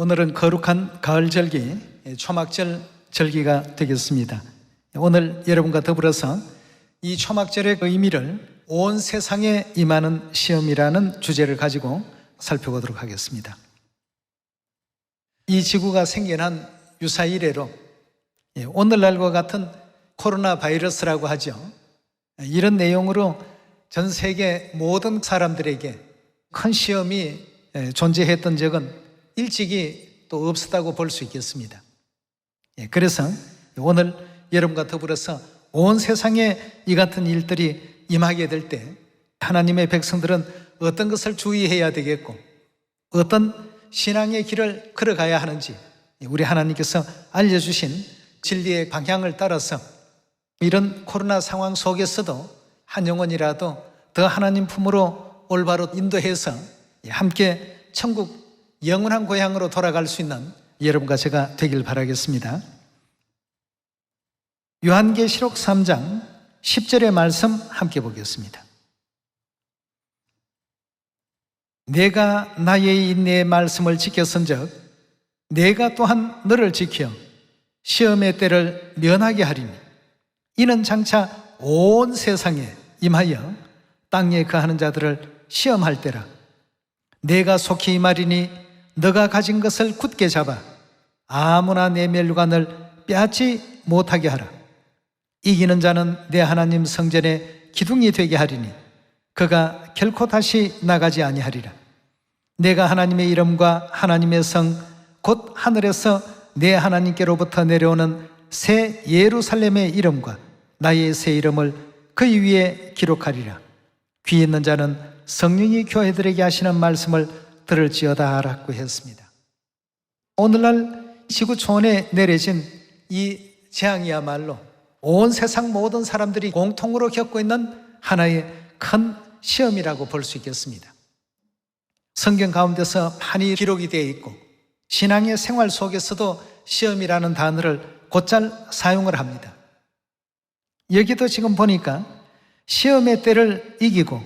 오늘은 거룩한 가을 절기, 초막절 절기가 되겠습니다. 오늘 여러분과 더불어서 이 초막절의 의미를 온 세상에 임하는 시험이라는 주제를 가지고 살펴보도록 하겠습니다. 이 지구가 생겨난 유사 이래로 오늘날과 같은 코로나 바이러스라고 하죠. 이런 내용으로 전 세계 모든 사람들에게 큰 시험이 존재했던 적은 일찍이 또 없었다고 볼 수 있겠습니다. 그래서 오늘 여러분과 더불어서 온 세상에 이 같은 일들이 임하게 될 때 하나님의 백성들은 어떤 것을 주의해야 되겠고 어떤 신앙의 길을 걸어가야 하는지 우리 하나님께서 알려주신 진리의 방향을 따라서 이런 코로나 상황 속에서도 한 영혼이라도 더 하나님 품으로 올바로 인도해서 함께 천국 영원한 고향으로 돌아갈 수 있는 여러분과 제가 되길 바라겠습니다. 요한계시록 3장 10절의 말씀 함께 보겠습니다. 내가 나의 인내의 말씀을 지켰은즉 내가 또한 너를 지켜 시험의 때를 면하게 하리니 이는 장차 온 세상에 임하여 땅에 거하는 자들을 시험할 때라. 내가 속히 임하리니 너가 가진 것을 굳게 잡아 아무나 내 멸관을 빼앗지 못하게 하라. 이기는 자는 내 하나님 성전의 기둥이 되게 하리니 그가 결코 다시 나가지 아니하리라. 내가 하나님의 이름과 하나님의 성 곧 하늘에서 내 하나님께로부터 내려오는 새 예루살렘의 이름과 나의 새 이름을 그 위에 기록하리라. 귀 있는 자는 성령이 교회들에게 하시는 말씀을 들을지어다 라고 했습니다. 오늘날 지구 초원에 내려진 이 재앙이야말로 온 세상 모든 사람들이 공통으로 겪고 있는 하나의 큰 시험이라고 볼 수 있겠습니다. 성경 가운데서 많이 기록이 되어 있고 신앙의 생활 속에서도 시험이라는 단어를 곧잘 사용을 합니다. 여기도 지금 보니까 시험의 때를 이기고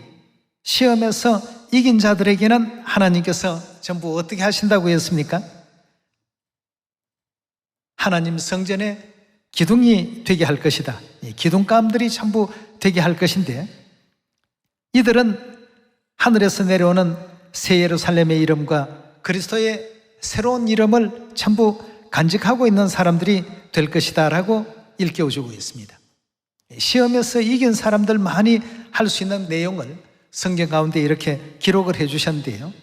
시험에서 이긴 자들에게는 하나님께서 전부 어떻게 하신다고 했습니까? 하나님 성전에 기둥이 되게 할 것이다. 기둥감들이 전부 되게 할 것인데 이들은 하늘에서 내려오는 새 예루살렘의 이름과 그리스도의 새로운 이름을 전부 간직하고 있는 사람들이 될 것이다 라고 일깨워주고 있습니다. 시험에서 이긴 사람들 많이 할 수 있는 내용을 성경 가운데 이렇게 기록을 해 주셨는데요.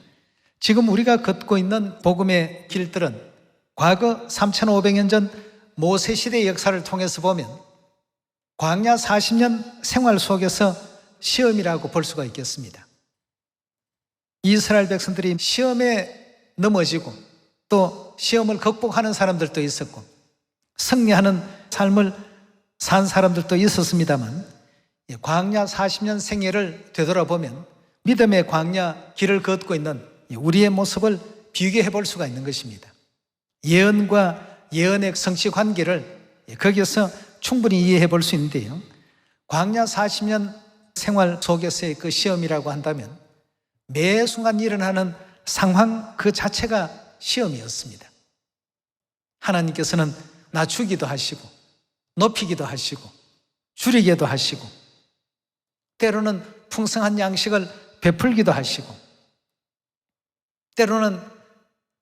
지금 우리가 걷고 있는 복음의 길들은 과거 3,500년 전 모세 시대의 역사를 통해서 보면 광야 40년 생활 속에서 시험이라고 볼 수가 있겠습니다. 이스라엘 백성들이 시험에 넘어지고 또 시험을 극복하는 사람들도 있었고 승리하는 삶을 산 사람들도 있었습니다만 광야 40년 생애를 되돌아보면 믿음의 광야 길을 걷고 있는 우리의 모습을 비교해 볼 수가 있는 것입니다. 예언과 예언의 성취 관계를 거기서 충분히 이해해 볼 수 있는데요. 광야 40년 생활 속에서의 그 시험이라고 한다면 매 순간 일어나는 상황 그 자체가 시험이었습니다. 하나님께서는 낮추기도 하시고 높이기도 하시고 줄이기도 하시고 때로는 풍성한 양식을 베풀기도 하시고 때로는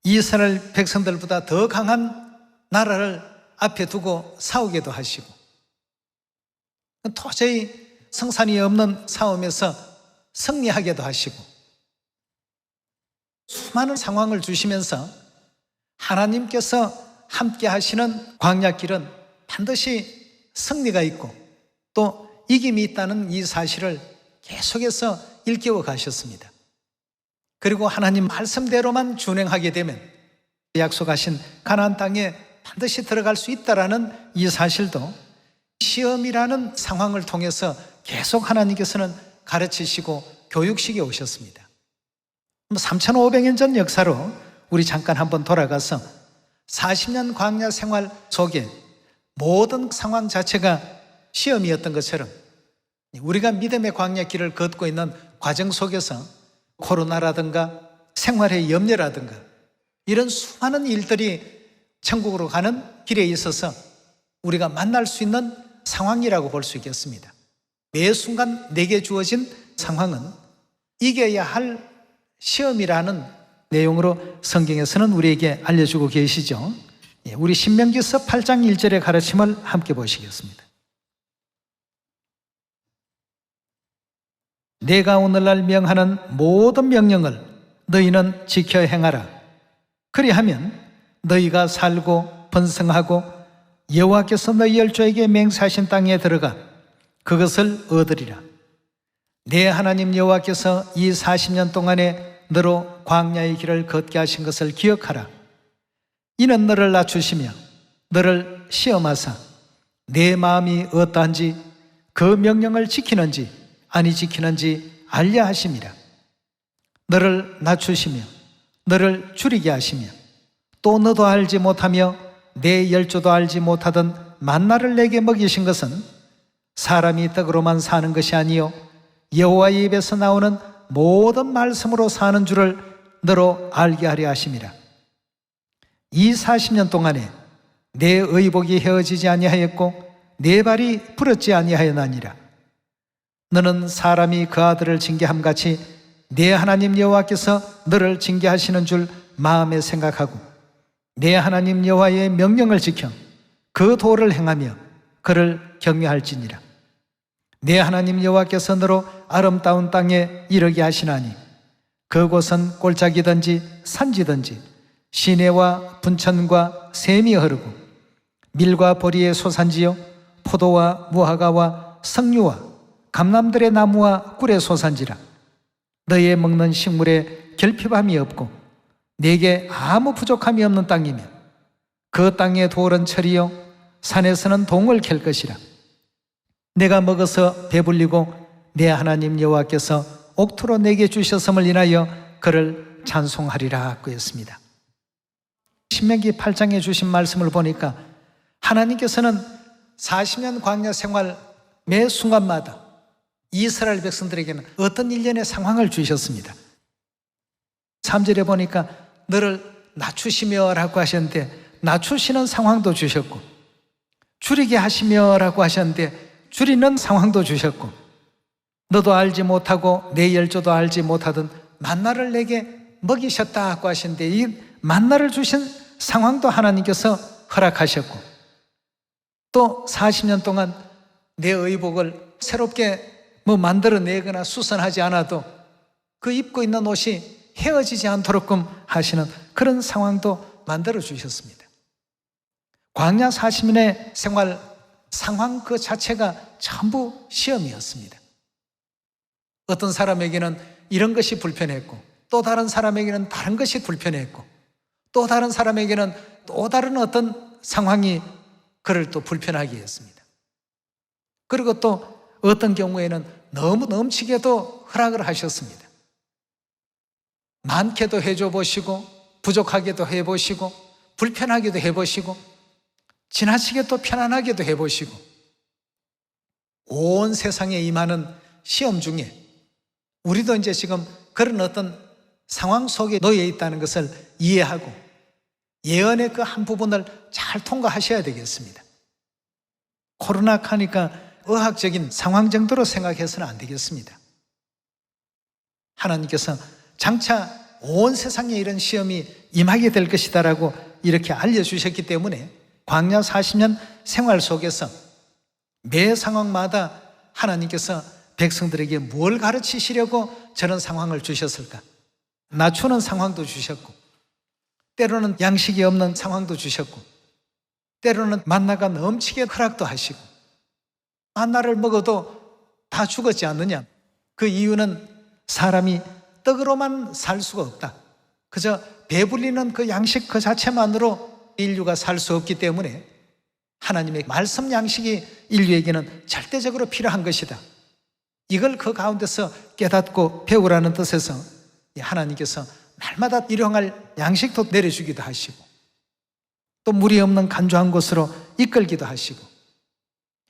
이스라엘 백성들보다 더 강한 나라를 앞에 두고 싸우기도 하시고 도저히 성산이 없는 싸움에서 승리하게도 하시고 수많은 상황을 주시면서 하나님께서 함께 하시는 광야길은 반드시 승리가 있고 또 이김이 있다는 이 사실을 계속해서 일깨워 가셨습니다. 그리고 하나님 말씀대로만 준행하게 되면 약속하신 가나안 땅에 반드시 들어갈 수 있다라는 이 사실도 시험이라는 상황을 통해서 계속 하나님께서는 가르치시고 교육시켜 오셨습니다. 3,500년 전 역사로 우리 잠깐 한번 돌아가서 40년 광야 생활 속에 모든 상황 자체가 시험이었던 것처럼 우리가 믿음의 광야 길을 걷고 있는 과정 속에서 코로나라든가 생활의 염려라든가 이런 수많은 일들이 천국으로 가는 길에 있어서 우리가 만날 수 있는 상황이라고 볼 수 있겠습니다. 매 순간 내게 주어진 상황은 이겨야 할 시험이라는 내용으로 성경에서는 우리에게 알려주고 계시죠. 우리 신명기서 8장 1절의 가르침을 함께 보시겠습니다. 내가 오늘날 명하는 모든 명령을 너희는 지켜 행하라. 그리하면 너희가 살고 번성하고 여호와께서 너희 열조에게 맹세하신 땅에 들어가 그것을 얻으리라. 내 하나님 여호와께서 이 40년 동안에 너로 광야의 길을 걷게 하신 것을 기억하라. 이는 너를 낮추시며 너를 시험하사 내 마음이 어떠한지 그 명령을 지키는지 아니 지키는지 알려 하심이라. 너를 낮추시며 너를 줄이게 하시며 또 너도 알지 못하며 내 열조도 알지 못하던 만나를 내게 먹이신 것은 사람이 떡으로만 사는 것이 아니요 여호와의 입에서 나오는 모든 말씀으로 사는 줄을 너로 알게 하려 하심이라. 이 40년 동안에 내 의복이 헤어지지 아니하였고 내 발이 부러지지 아니하였나니라. 너는 사람이 그 아들을 징계함같이 내 하나님 여호와께서 너를 징계하시는 줄 마음에 생각하고 내 하나님 여호와의 명령을 지켜 그 도를 행하며 그를 경외할지니라. 내 하나님 여호와께서 너로 아름다운 땅에 이르게 하시나니 그곳은 골짜기든지 산지든지 시내와 분천과 샘이 흐르고 밀과 보리의 소산지요 포도와 무화과와 석류와 감람들의 나무와 꿀의 소산지라. 너희의 먹는 식물에 결핍함이 없고 내게 아무 부족함이 없는 땅이며 그 땅의 돌은 철이요 산에서는 동을 캘 것이라. 내가 먹어서 배불리고 내 하나님 여호와께서 옥토로 내게 주셨음을 인하여 그를 찬송하리라 그랬습니다. 신명기 8장에 주신 말씀을 보니까 하나님께서는 40년 광야 생활 매 순간마다 이스라엘 백성들에게는 어떤 일련의 상황을 주셨습니다. 3절에 보니까 너를 낮추시며 라고 하셨는데 낮추시는 상황도 주셨고 줄이게 하시며 라고 하셨는데 줄이는 상황도 주셨고 너도 알지 못하고 내 열조도 알지 못하던 만나를 내게 먹이셨다고 하셨는데 이 만나를 주신 상황도 하나님께서 허락하셨고 또 40년 동안 내 의복을 새롭게 만들어내거나 수선하지 않아도 그 입고 있는 옷이 헤어지지 않도록끔 하시는 그런 상황도 만들어 주셨습니다. 광야 40년의 생활 상황 그 자체가 전부 시험이었습니다. 어떤 사람에게는 이런 것이 불편했고 또 다른 사람에게는 다른 것이 불편했고 또 다른 사람에게는 또 다른 어떤 상황이 그를 또 불편하게 했습니다. 그리고 또 어떤 경우에는 너무 넘치게도 허락을 하셨습니다. 많게도 해줘 보시고 부족하게도 해보시고 불편하게도 해보시고 지나치게 또 편안하게도 해보시고 온 세상에 임하는 시험 중에 우리도 이제 지금 그런 어떤 상황 속에 놓여 있다는 것을 이해하고 예언의 그 한 부분을 잘 통과하셔야 되겠습니다. 코로나 하니까 의학적인 상황 정도로 생각해서는 안 되겠습니다. 하나님께서 장차 온 세상에 이런 시험이 임하게 될 것이다라고 이렇게 알려주셨기 때문에 광야 40년 생활 속에서 매 상황마다 하나님께서 백성들에게 뭘 가르치시려고 저런 상황을 주셨을까? 낮추는 상황도 주셨고 때로는 양식이 없는 상황도 주셨고 때로는 만나가 넘치게 허락도 하시고 만나를 먹어도 다 죽었지 않느냐? 그 이유는 사람이 떡으로만 살 수가 없다. 그저 배불리는 그 양식 그 자체만으로 인류가 살 수 없기 때문에 하나님의 말씀 양식이 인류에게는 절대적으로 필요한 것이다. 이걸 그 가운데서 깨닫고 배우라는 뜻에서 하나님께서 날마다 일용할 양식도 내려주기도 하시고 또 물이 없는 간조한 곳으로 이끌기도 하시고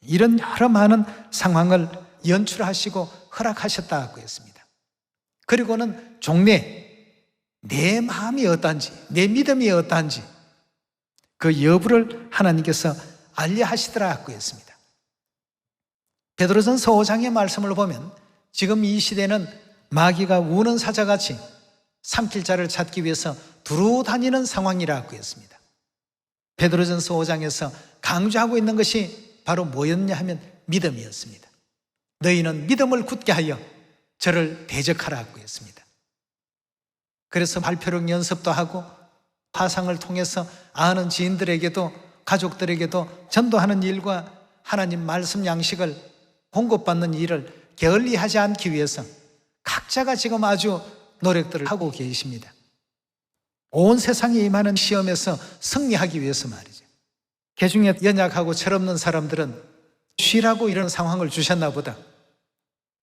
이런 여러 많은 상황을 연출하시고 허락하셨다고 했습니다. 그리고는 종래 내 마음이 어떠한지, 내 믿음이 어떠한지 그 여부를 하나님께서 알려 하시더라고 했습니다. 베드로전서 5장의 말씀을 보면 지금 이 시대는 마귀가 우는 사자같이 삼킬 자를 찾기 위해서 두루 다니는 상황이라고 했습니다. 베드로전서 5장에서 강조하고 있는 것이 바로 뭐였냐 하면 믿음이었습니다. 너희는 믿음을 굳게 하여 저를 대적하라고 했습니다. 그래서 발표력 연습도 하고 화상을 통해서 아는 지인들에게도 가족들에게도 전도하는 일과 하나님 말씀 양식을 공급받는 일을 게을리하지 않기 위해서 각자가 지금 아주 노력들을 하고 계십니다. 온 세상에 임하는 시험에서 승리하기 위해서 말이죠. 개중에 연약하고 철없는 사람들은 쉬라고 이런 상황을 주셨나 보다.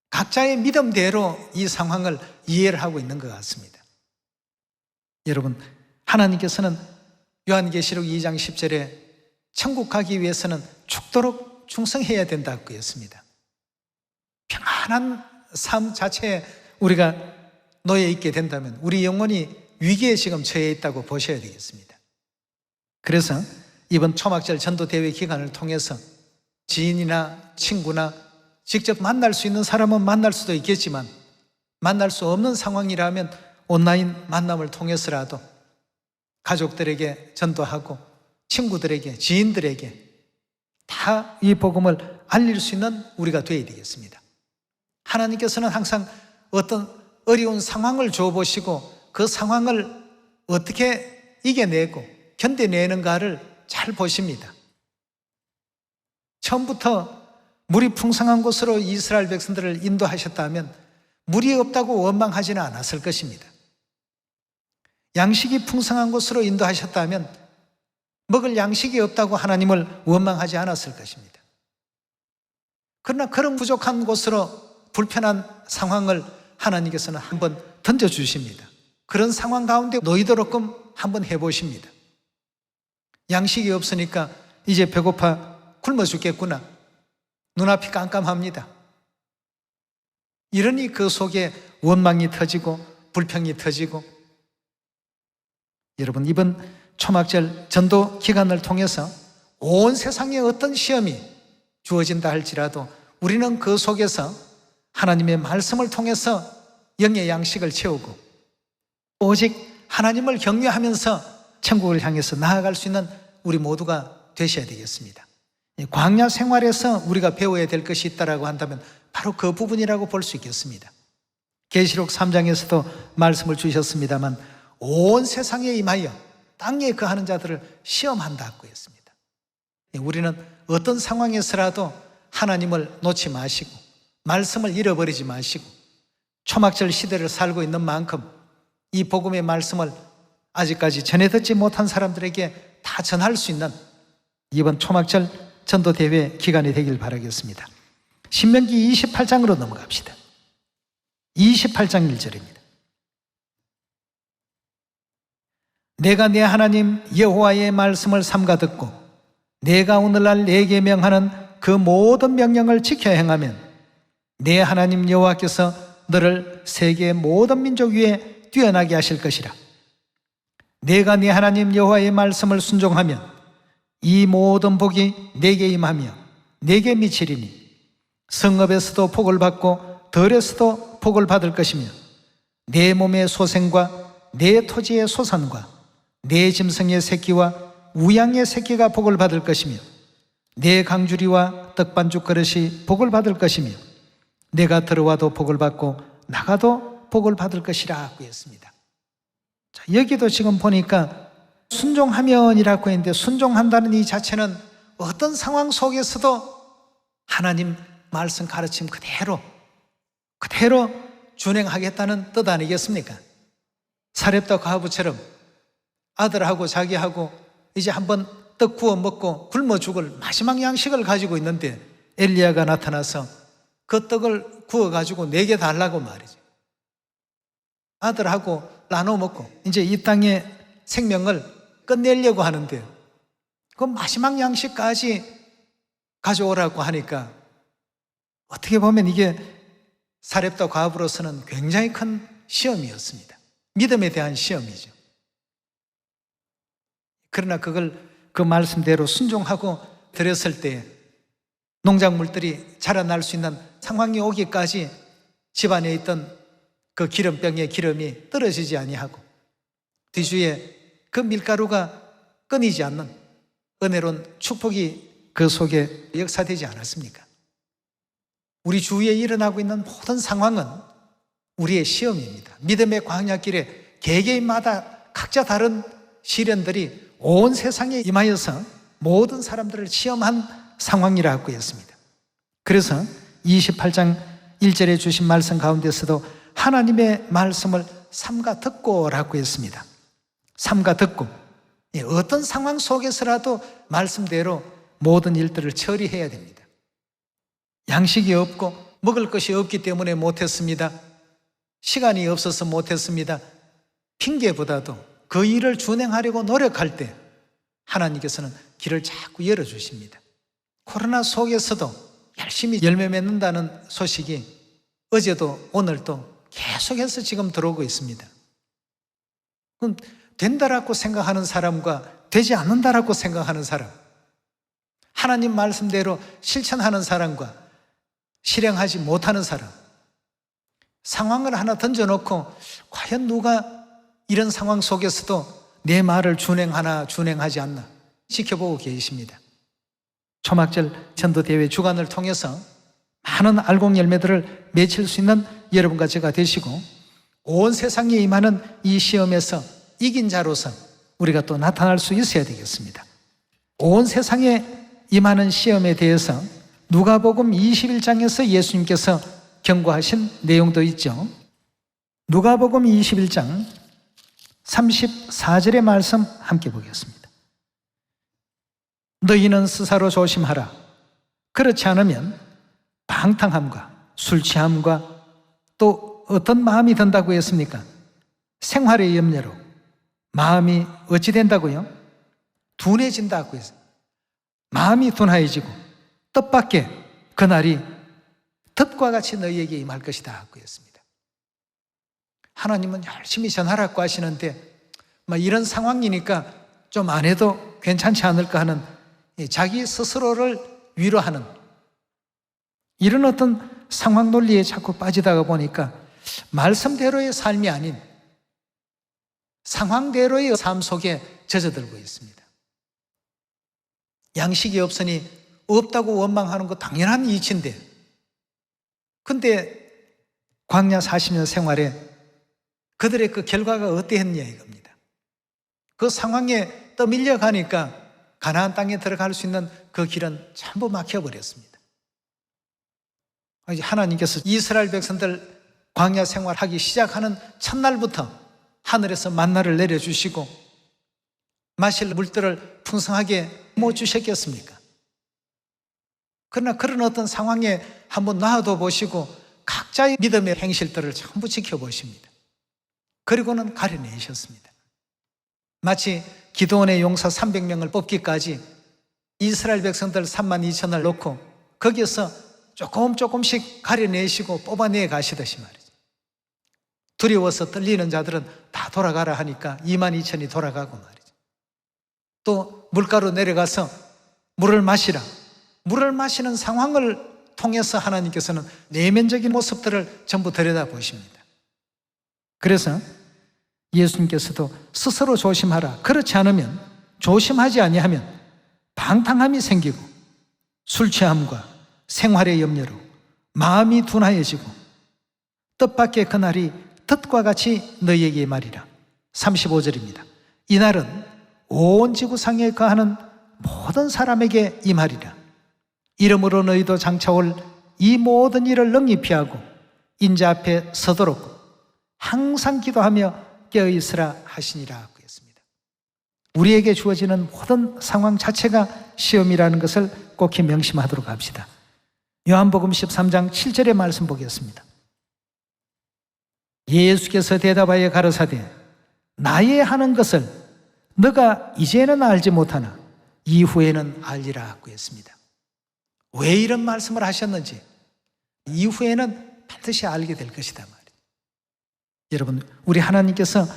각자의 믿음대로 이 상황을 이해를 하고 있는 것 같습니다. 여러분, 하나님께서는 요한계시록 2장 10절에 천국 가기 위해서는 죽도록 충성해야 된다고 했습니다. 평안한 삶 자체에 우리가 놓여 있게 된다면 우리 영혼이 위기에 지금 처해 있다고 보셔야 되겠습니다. 그래서 이번 초막절 전도대회 기간을 통해서 지인이나 친구나 직접 만날 수 있는 사람은 만날 수도 있겠지만 만날 수 없는 상황이라면 온라인 만남을 통해서라도 가족들에게 전도하고 친구들에게, 지인들에게 다 이 복음을 알릴 수 있는 우리가 되어야 되겠습니다. 하나님께서는 항상 어떤 어려운 상황을 줘보시고 그 상황을 어떻게 이겨내고 견뎌내는가를 잘 보십니다. 처음부터 물이 풍성한 곳으로 이스라엘 백성들을 인도하셨다면 물이 없다고 원망하지는 않았을 것입니다. 양식이 풍성한 곳으로 인도하셨다면 먹을 양식이 없다고 하나님을 원망하지 않았을 것입니다. 그러나 그런 부족한 곳으로 불편한 상황을 하나님께서는 한번 던져주십니다. 그런 상황 가운데 놓이도록끔 한번 해보십니다. 양식이 없으니까 이제 배고파 굶어 죽겠구나. 눈앞이 깜깜합니다. 이러니 그 속에 원망이 터지고 불평이 터지고 여러분 이번 초막절 전도 기간을 통해서 온 세상에 어떤 시험이 주어진다 할지라도 우리는 그 속에서 하나님의 말씀을 통해서 영의 양식을 채우고 오직 하나님을 경외하면서 천국을 향해서 나아갈 수 있는 우리 모두가 되셔야 되겠습니다. 광야 생활에서 우리가 배워야 될 것이 있다고 한다면 바로 그 부분이라고 볼 수 있겠습니다. 계시록 3장에서도 말씀을 주셨습니다만 온 세상에 임하여 땅에 거하는 자들을 시험한다고 했습니다. 우리는 어떤 상황에서라도 하나님을 놓지 마시고 말씀을 잃어버리지 마시고 초막절 시대를 살고 있는 만큼 이 복음의 말씀을 아직까지 전해 듣지 못한 사람들에게 다 전할 수 있는 이번 초막절 전도대회 기간이 되길 바라겠습니다. 신명기 28장으로 넘어갑시다. 28장 1절입니다. 내가 내 하나님 여호와의 말씀을 삼가 듣고 내가 오늘날 내게 명하는 그 모든 명령을 지켜 행하면 내 하나님 여호와께서 너를 세계의 모든 민족 위에 뛰어나게 하실 것이라. 내가 네 하나님 여호와의 말씀을 순종하면 이 모든 복이 내게 임하며 내게 미치리니 성읍에서도 복을 받고 들에서도 복을 받을 것이며 내 몸의 소생과 내 토지의 소산과 내 짐승의 새끼와 우양의 새끼가 복을 받을 것이며 내 강주리와 떡반죽 그릇이 복을 받을 것이며 내가 들어와도 복을 받고 나가도 복을 받을 것이라고 했습니다. 자, 여기도 지금 보니까 순종하면이라고 했는데 순종한다는 이 자체는 어떤 상황 속에서도 하나님 말씀 가르침 그대로 준행하겠다는 뜻 아니겠습니까? 사렙다 과부처럼 아들하고 자기하고 이제 한번 떡 구워 먹고 굶어 죽을 마지막 양식을 가지고 있는데 엘리야가 나타나서 그 떡을 구워가지고 내게 달라고 말이죠. 아들하고 나눠 먹고 이제 이 땅의 생명을 끝내려고 하는데 그 마지막 양식까지 가져오라고 하니까 어떻게 보면 이게 사렙다 과부로서는 굉장히 큰 시험이었습니다. 믿음에 대한 시험이죠. 그러나 그걸 그 말씀대로 순종하고 드렸을 때 농작물들이 자라날 수 있는 상황이 오기까지 집안에 있던 그 기름병의 기름이 떨어지지 아니하고 뒤주에 그 밀가루가 끊이지 않는 은혜로운 축복이 그 속에 역사되지 않았습니까? 우리 주위에 일어나고 있는 모든 상황은 우리의 시험입니다. 믿음의 광야길에 개개인마다 각자 다른 시련들이 온 세상에 임하여서 모든 사람들을 시험한 상황이라고 했습니다. 그래서 28장 1절에 주신 말씀 가운데서도 하나님의 말씀을 삼가 듣고라고 했습니다. 삼가 듣고 어떤 상황 속에서라도 말씀대로 모든 일들을 처리해야 됩니다. 양식이 없고 먹을 것이 없기 때문에 못했습니다. 시간이 없어서 못했습니다. 핑계보다도 그 일을 준행하려고 노력할 때 하나님께서는 길을 자꾸 열어주십니다. 코로나 속에서도 열심히 열매 맺는다는 소식이 어제도 오늘도 계속해서 지금 들어오고 있습니다. 그럼 된다라고 생각하는 사람과 되지 않는다라고 생각하는 사람, 하나님 말씀대로 실천하는 사람과 실행하지 못하는 사람, 상황을 하나 던져놓고 과연 누가 이런 상황 속에서도 내 말을 준행하나 준행하지 않나 지켜보고 계십니다. 초막절 전도대회 주간을 통해서 많은 알곡 열매들을 맺힐 수 있는 여러분과 제가 되시고 온 세상에 임하는 이 시험에서 이긴 자로서 우리가 또 나타날 수 있어야 되겠습니다. 온 세상에 임하는 시험에 대해서 누가복음 21장에서 예수님께서 경고하신 내용도 있죠. 누가복음 21장 34절의 말씀 함께 보겠습니다. 너희는 스스로 조심하라. 그렇지 않으면 방탕함과 술 취함과 또 어떤 마음이 든다고 했습니까? 생활의 염려로 마음이 어찌 된다고요? 둔해진다고 했어요. 마음이 둔하여지고 뜻밖의 그날이 덫과 같이 너희에게 임할 것이다 하고 했습니다. 하나님은 열심히 전하라고 하시는데 이런 상황이니까 좀 안 해도 괜찮지 않을까 하는 자기 스스로를 위로하는 이런 어떤 상황 논리에 자꾸 빠지다가 보니까 말씀대로의 삶이 아닌 상황대로의 삶 속에 젖어들고 있습니다. 양식이 없으니 없다고 원망하는 거 당연한 이치인데 근데 광야 40년 생활에 그들의 그 결과가 어땠냐 이겁니다. 그 상황에 떠밀려 가니까 가나안 땅에 들어갈 수 있는 그 길은 전부 막혀버렸습니다. 하나님께서 이스라엘 백성들 광야 생활하기 시작하는 첫날부터 하늘에서 만나를 내려주시고 마실 물들을 풍성하게 못 주셨겠습니까? 그러나 그런 어떤 상황에 한번 놔둬 보시고 각자의 믿음의 행실들을 전부 지켜보십니다. 그리고는 가려내셨습니다. 마치 기드온의 용사 300명을 뽑기까지 이스라엘 백성들 32,000을 놓고 거기에서 조금씩 가려내시고 뽑아내 가시듯이 말이죠. 두려워서 떨리는 자들은 다 돌아가라 하니까 22,000이 돌아가고 말이죠. 또 물가로 내려가서 물을 마시라. 물을 마시는 상황을 통해서 하나님께서는 내면적인 모습들을 전부 들여다보십니다. 그래서 예수님께서도 스스로 조심하라. 그렇지 않으면 조심하지 아니하면 방탕함이 생기고 술 취함과 생활의 염려로 마음이 둔하여지고 뜻밖의 그날이 덫과 같이 너희에게 말이라. 35절입니다. 이날은 온 지구상에 거하는 모든 사람에게 임하리라. 이름으로 너희도 장차 올 이 모든 일을 능히 피하고 인자 앞에 서도록 항상 기도하며 깨어있으라 하시니라 하고 했습니다. 우리에게 주어지는 모든 상황 자체가 시험이라는 것을 꼭히 명심하도록 합시다. 요한복음 13장 7절의 말씀 보겠습니다. 예수께서 대답하여 가라사대 나의 하는 것을 너가 이제는 알지 못하나 이후에는 알리라 하고 했습니다. 왜 이런 말씀을 하셨는지 이후에는 반드시 알게 될 것이다 말이에요. 여러분, 우리 하나님께서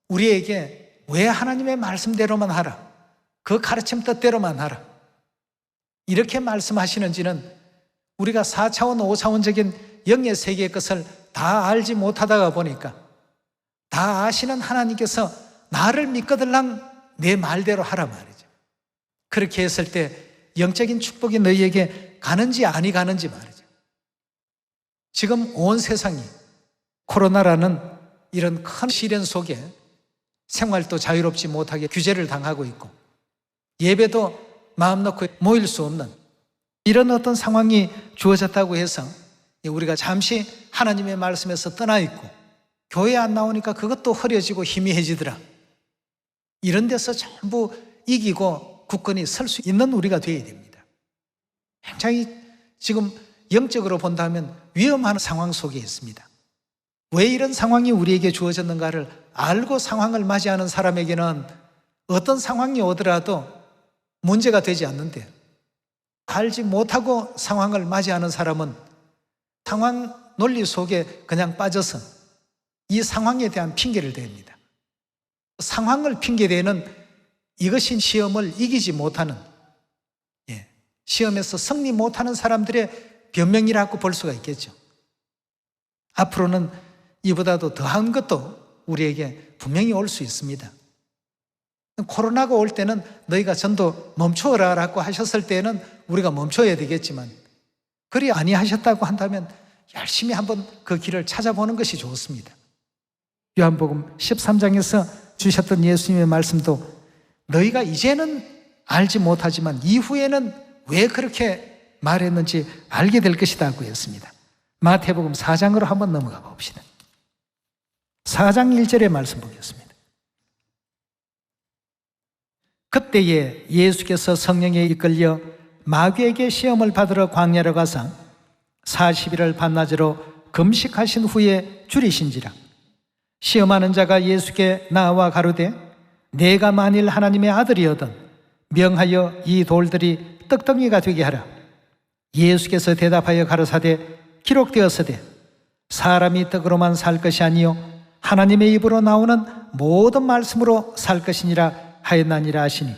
우리에게 왜 하나님의 말씀대로만 하라, 그 가르침 뜻대로만 하라, 이렇게 말씀하시는지는 우리가 4차원, 5차원적인 영의 세계의 것을 다 알지 못하다가 보니까 다 아시는 하나님께서 나를 믿거들랑 내 말대로 하라 말이죠. 그렇게 했을 때 영적인 축복이 너희에게 가는지 아니 가는지 말이죠. 지금 온 세상이 코로나라는 이런 큰 시련 속에 생활도 자유롭지 못하게 규제를 당하고 있고 예배도 마음 놓고 모일 수 없는 이런 어떤 상황이 주어졌다고 해서 우리가 잠시 하나님의 말씀에서 떠나 있고 교회 안 나오니까 그것도 흐려지고 희미해지더라, 이런 데서 전부 이기고 굳건히 설 수 있는 우리가 되어야 됩니다. 굉장히 지금 영적으로 본다면 위험한 상황 속에 있습니다. 왜 이런 상황이 우리에게 주어졌는가를 알고 상황을 맞이하는 사람에게는 어떤 상황이 오더라도 문제가 되지 않는데, 알지 못하고 상황을 맞이하는 사람은 상황 논리 속에 그냥 빠져서 이 상황에 대한 핑계를 댑니다. 상황을 핑계대는 이것이 시험을 이기지 못하는, 시험에서 승리 못하는 사람들의 변명이라고 볼 수가 있겠죠. 앞으로는 이보다도 더한 것도 우리에게 분명히 올 수 있습니다. 코로나가 올 때는 너희가 전도 멈추어라 라고 하셨을 때는 우리가 멈춰야 되겠지만, 그리 아니하셨다고 한다면 열심히 한번 그 길을 찾아보는 것이 좋습니다. 요한복음 13장에서 주셨던 예수님의 말씀도 너희가 이제는 알지 못하지만 이후에는 왜 그렇게 말했는지 알게 될 것이라고 했습니다. 마태복음 4장으로 한번 넘어가 봅시다. 4장 1절의 말씀 보겠습니다. 그때에 예수께서 성령에 이끌려 마귀에게 시험을 받으러 광야로 가서 40일을 밤낮으로 금식하신 후에 줄이신지라. 시험하는 자가 예수께 나와 가로되 내가 만일 하나님의 아들이거든 명하여 이 돌들이 떡덩이가 되게 하라. 예수께서 대답하여 가로사대 기록되었으되 사람이 떡으로만 살 것이 아니요 하나님의 입으로 나오는 모든 말씀으로 살 것이니라 하였나니라 하시니,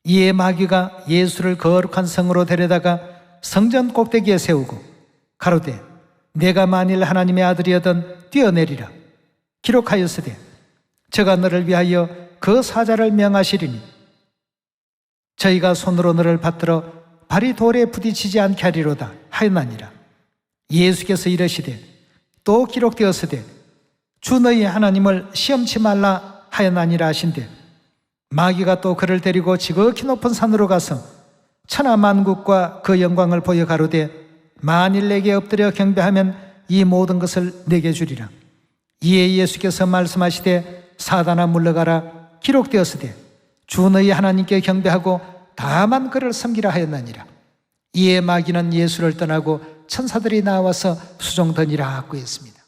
이에 마귀가 예수를 거룩한 성으로 데려다가 성전 꼭대기에 세우고 가로되 내가 만일 하나님의 아들이거든 뛰어내리라. 기록하였으되 저가 너를 위하여 그 사자를 명하시리니 저희가 손으로 너를 받들어 발이 돌에 부딪히지 않게 하리로다 하였나니라. 예수께서 이르시되 또 기록되었으되 주 너희 하나님을 시험치 말라 하였나니라 하신대, 마귀가 또 그를 데리고 지극히 높은 산으로 가서 천하 만국과 그 영광을 보여 가로되 만일 내게 엎드려 경배하면 이 모든 것을 내게 주리라. 이에 예수께서 말씀하시되 사단아 물러가라. 기록되었으되 주 너희 하나님께 경배하고 다만 그를 섬기라 하였나니라. 이에 마귀는 예수를 떠나고 천사들이 나와서 수종더니라 하고 했습니다.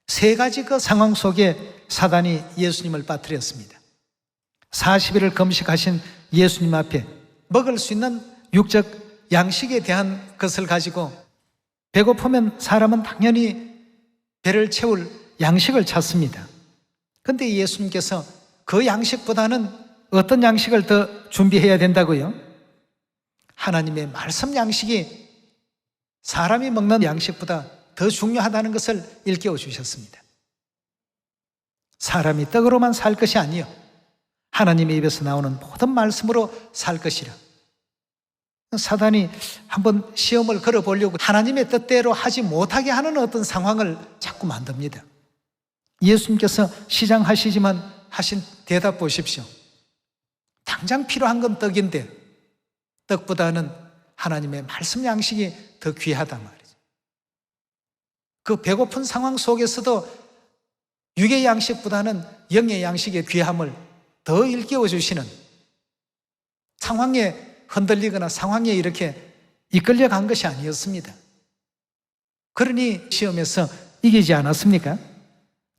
세 가지 그 상황 속에 사단이 예수님을 빠뜨렸습니다. 40일을 금식하신 예수님 앞에 먹을 수 있는 육적 양식에 대한 것을 가지고 배고프면 사람은 당연히 배를 채울 양식을 찾습니다. 그런데 예수님께서 그 양식보다는 어떤 양식을 더 준비해야 된다고요? 하나님의 말씀 양식이 사람이 먹는 양식보다 더 중요하다는 것을 일깨워 주셨습니다. 사람이 떡으로만 살 것이 아니요 하나님의 입에서 나오는 모든 말씀으로 살 것이라. 사단이 한번 시험을 걸어보려고 하나님의 뜻대로 하지 못하게 하는 어떤 상황을 자꾸 만듭니다. 예수님께서 시장하시지만 하신 대답 보십시오. 당장 필요한 건 떡인데 떡보다는 하나님의 말씀 양식이 더 귀하단 말이죠. 그 배고픈 상황 속에서도 육의 양식보다는 영의 양식의 귀함을 더 일깨워 주시는, 상황에 흔들리거나 상황에 이렇게 이끌려 간 것이 아니었습니다. 그러니 시험에서 이기지 않았습니까?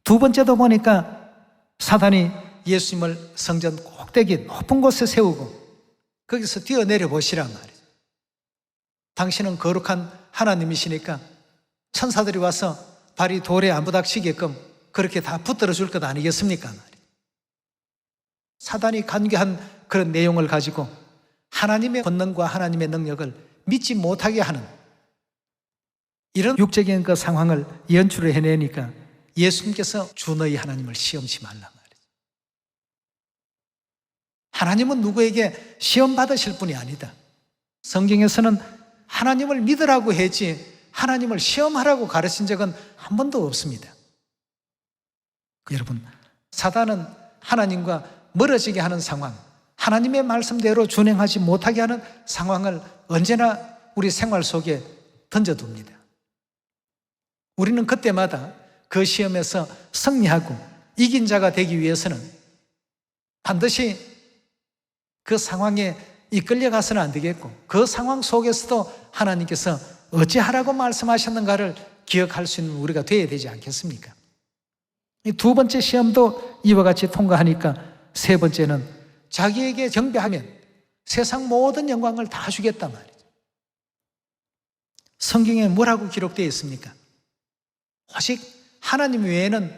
두 번째도 보니까 사단이 예수님을 성전 꼭대기 높은 곳에 세우고 거기서 뛰어내려 보시란 말이죠. 당신은 거룩한 하나님이시니까 천사들이 와서 발이 돌에 안 부닥치게끔 그렇게 다 붙들어 줄 것 아니겠습니까? 사단이 간교한 그런 내용을 가지고 하나님의 권능과 하나님의 능력을 믿지 못하게 하는 이런 육적인 그 상황을 연출을 해내니까 예수님께서 주 너희 하나님을 시험치 말라 말이죠. 하나님은 누구에게 시험 받으실 분이 아니다. 성경에서는 하나님을 믿으라고 했지 하나님을 시험하라고 가르친 적은 한 번도 없습니다. 여러분, 사단은 하나님과 멀어지게 하는 상황, 하나님의 말씀대로 준행하지 못하게 하는 상황을 언제나 우리 생활 속에 던져둡니다. 우리는 그때마다 그 시험에서 승리하고 이긴 자가 되기 위해서는 반드시 그 상황에 이끌려가서는 안 되겠고 그 상황 속에서도 하나님께서 어찌하라고 말씀하셨는가를 기억할 수 있는 우리가 되어야 되지 않겠습니까? 이 두 번째 시험도 이와 같이 통과하니까 세 번째는 자기에게 경배하면 세상 모든 영광을 다 주겠단 말이죠. 성경에 뭐라고 기록되어 있습니까? 오직 하나님 외에는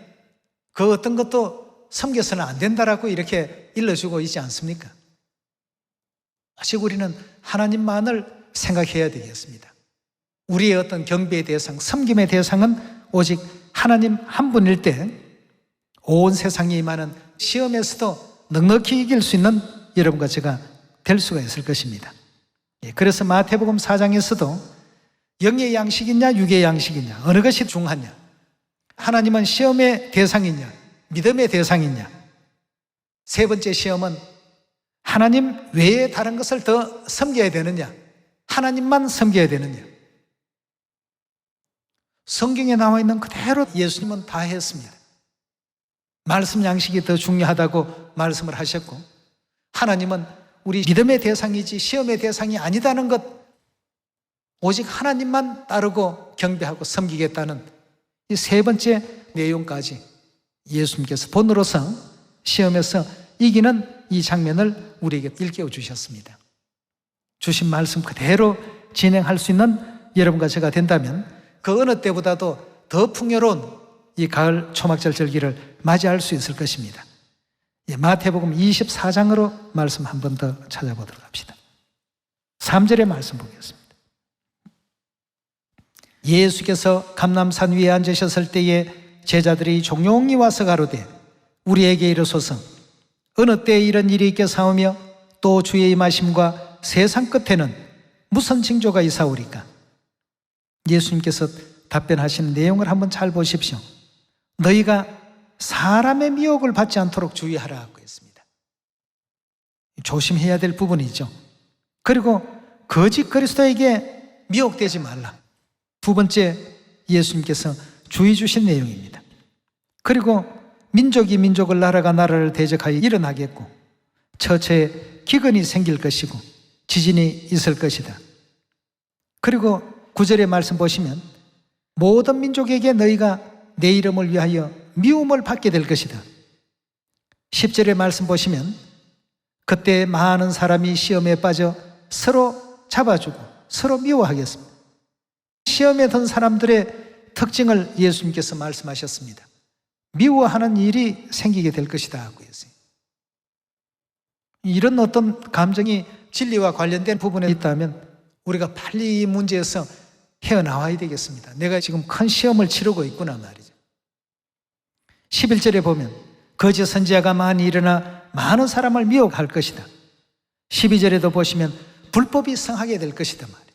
그 어떤 것도 섬겨서는 안 된다라고 이렇게 일러주고 있지 않습니까? 오직 우리는 하나님만을 생각해야 되겠습니다. 우리의 어떤 경배의 대상, 섬김의 대상은 오직 하나님 한 분일 때 온 세상에 임하는 시험에서도 넉넉히 이길 수 있는 여러분과 제가 될 수가 있을 것입니다. 그래서 마태복음 4장에서도 영의 양식이냐 육의 양식이냐 어느 것이 중하냐, 하나님은 시험의 대상이냐 믿음의 대상이냐, 세 번째 시험은 하나님 외에 다른 것을 더 섬겨야 되느냐 하나님만 섬겨야 되느냐. 성경에 나와 있는 그대로 예수님은 다 했습니다. 말씀 양식이 더 중요하다고 말씀을 하셨고 하나님은 우리 믿음의 대상이지 시험의 대상이 아니다는 것, 오직 하나님만 따르고 경배하고 섬기겠다는 이 세 번째 내용까지 예수님께서 본으로서 시험에서 이기는 이 장면을 우리에게 일깨워 주셨습니다. 주신 말씀 그대로 진행할 수 있는 여러분과 제가 된다면 그 어느 때보다도 더 풍요로운 이 가을 초막절 절기를 맞이할 수 있을 것입니다. 마태복음 24장으로 말씀 한 번 더 찾아보도록 합시다. 3절의 말씀 보겠습니다. 예수께서 감람산 위에 앉으셨을 때에 제자들이 종용이 와서 가로되 우리에게 이르소서 어느 때에 이런 일이 있겠사오며 또 주의 임하심과 세상 끝에는 무슨 징조가 있사오리까? 예수님께서 답변하시는 내용을 한번 잘 보십시오. 너희가 사람의 미혹을 받지 않도록 주의하라고 했습니다. 조심해야 될 부분이죠. 그리고 거짓 그리스도에게 미혹되지 말라. 두 번째 예수님께서 주의 주신 내용입니다. 그리고 민족이 민족을 나라가 나라를 대적하여 일어나겠고 처처에 기근이 생길 것이고 지진이 있을 것이다. 그리고 9절의 말씀 보시면 모든 민족에게 너희가 내 이름을 위하여 미움을 받게 될 것이다. 10절의 말씀 보시면 그때 많은 사람이 시험에 빠져 서로 잡아주고 서로 미워하겠습니다. 시험에 든 사람들의 특징을 예수님께서 말씀하셨습니다. 미워하는 일이 생기게 될 것이다 하고 했어요. 이런 어떤 감정이 진리와 관련된 부분에 있다면 우리가 빨리 이 문제에서 헤어나와야 되겠습니다. 내가 지금 큰 시험을 치르고 있구나 말이죠. 11절에 보면 거짓 선지자가 많이 일어나 많은 사람을 미혹할 것이다. 12절에도 보시면 불법이 성하게 될 것이다 말이죠.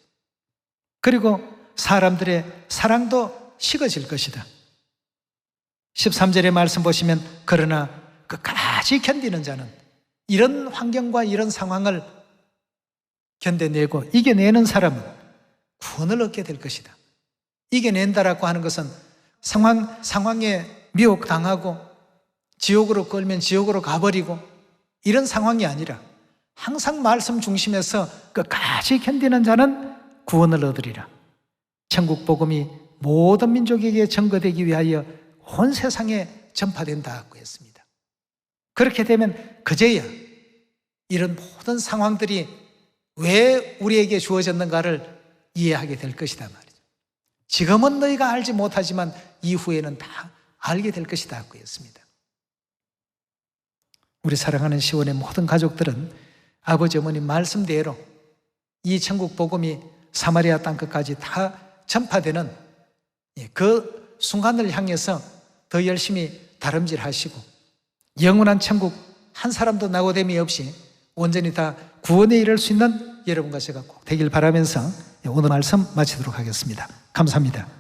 그리고 사람들의 사랑도 식어질 것이다. 13절의 말씀 보시면 그러나 끝까지 견디는 자는 이런 환경과 이런 상황을 견뎌내고 이겨내는 사람은 구원을 얻게 될 것이다. 이겨낸다라고 하는 것은 상황에 미혹당하고 지옥으로 끌면 지옥으로 가버리고 이런 상황이 아니라 항상 말씀 중심에서 끝까지 견디는 자는 구원을 얻으리라. 천국 복음이 모든 민족에게 전거되기 위하여 온 세상에 전파된다고 했습니다. 그렇게 되면 그제야 이런 모든 상황들이 왜 우리에게 주어졌는가를 이해하게 될 것이다 말이죠. 지금은 너희가 알지 못하지만 이후에는 다 알게 될 것이다 그였습니다. 우리 사랑하는 시온의 모든 가족들은 아버지 어머니 말씀대로 이 천국 복음이 사마리아 땅끝까지 다 전파되는 그 순간을 향해서 더 열심히 다름질하시고 영원한 천국 한 사람도 낙오됨이 없이 온전히 다 구원에 이를 수 있는 여러분과 제가 꼭 되길 바라면서 오늘 말씀 마치도록 하겠습니다. 감사합니다.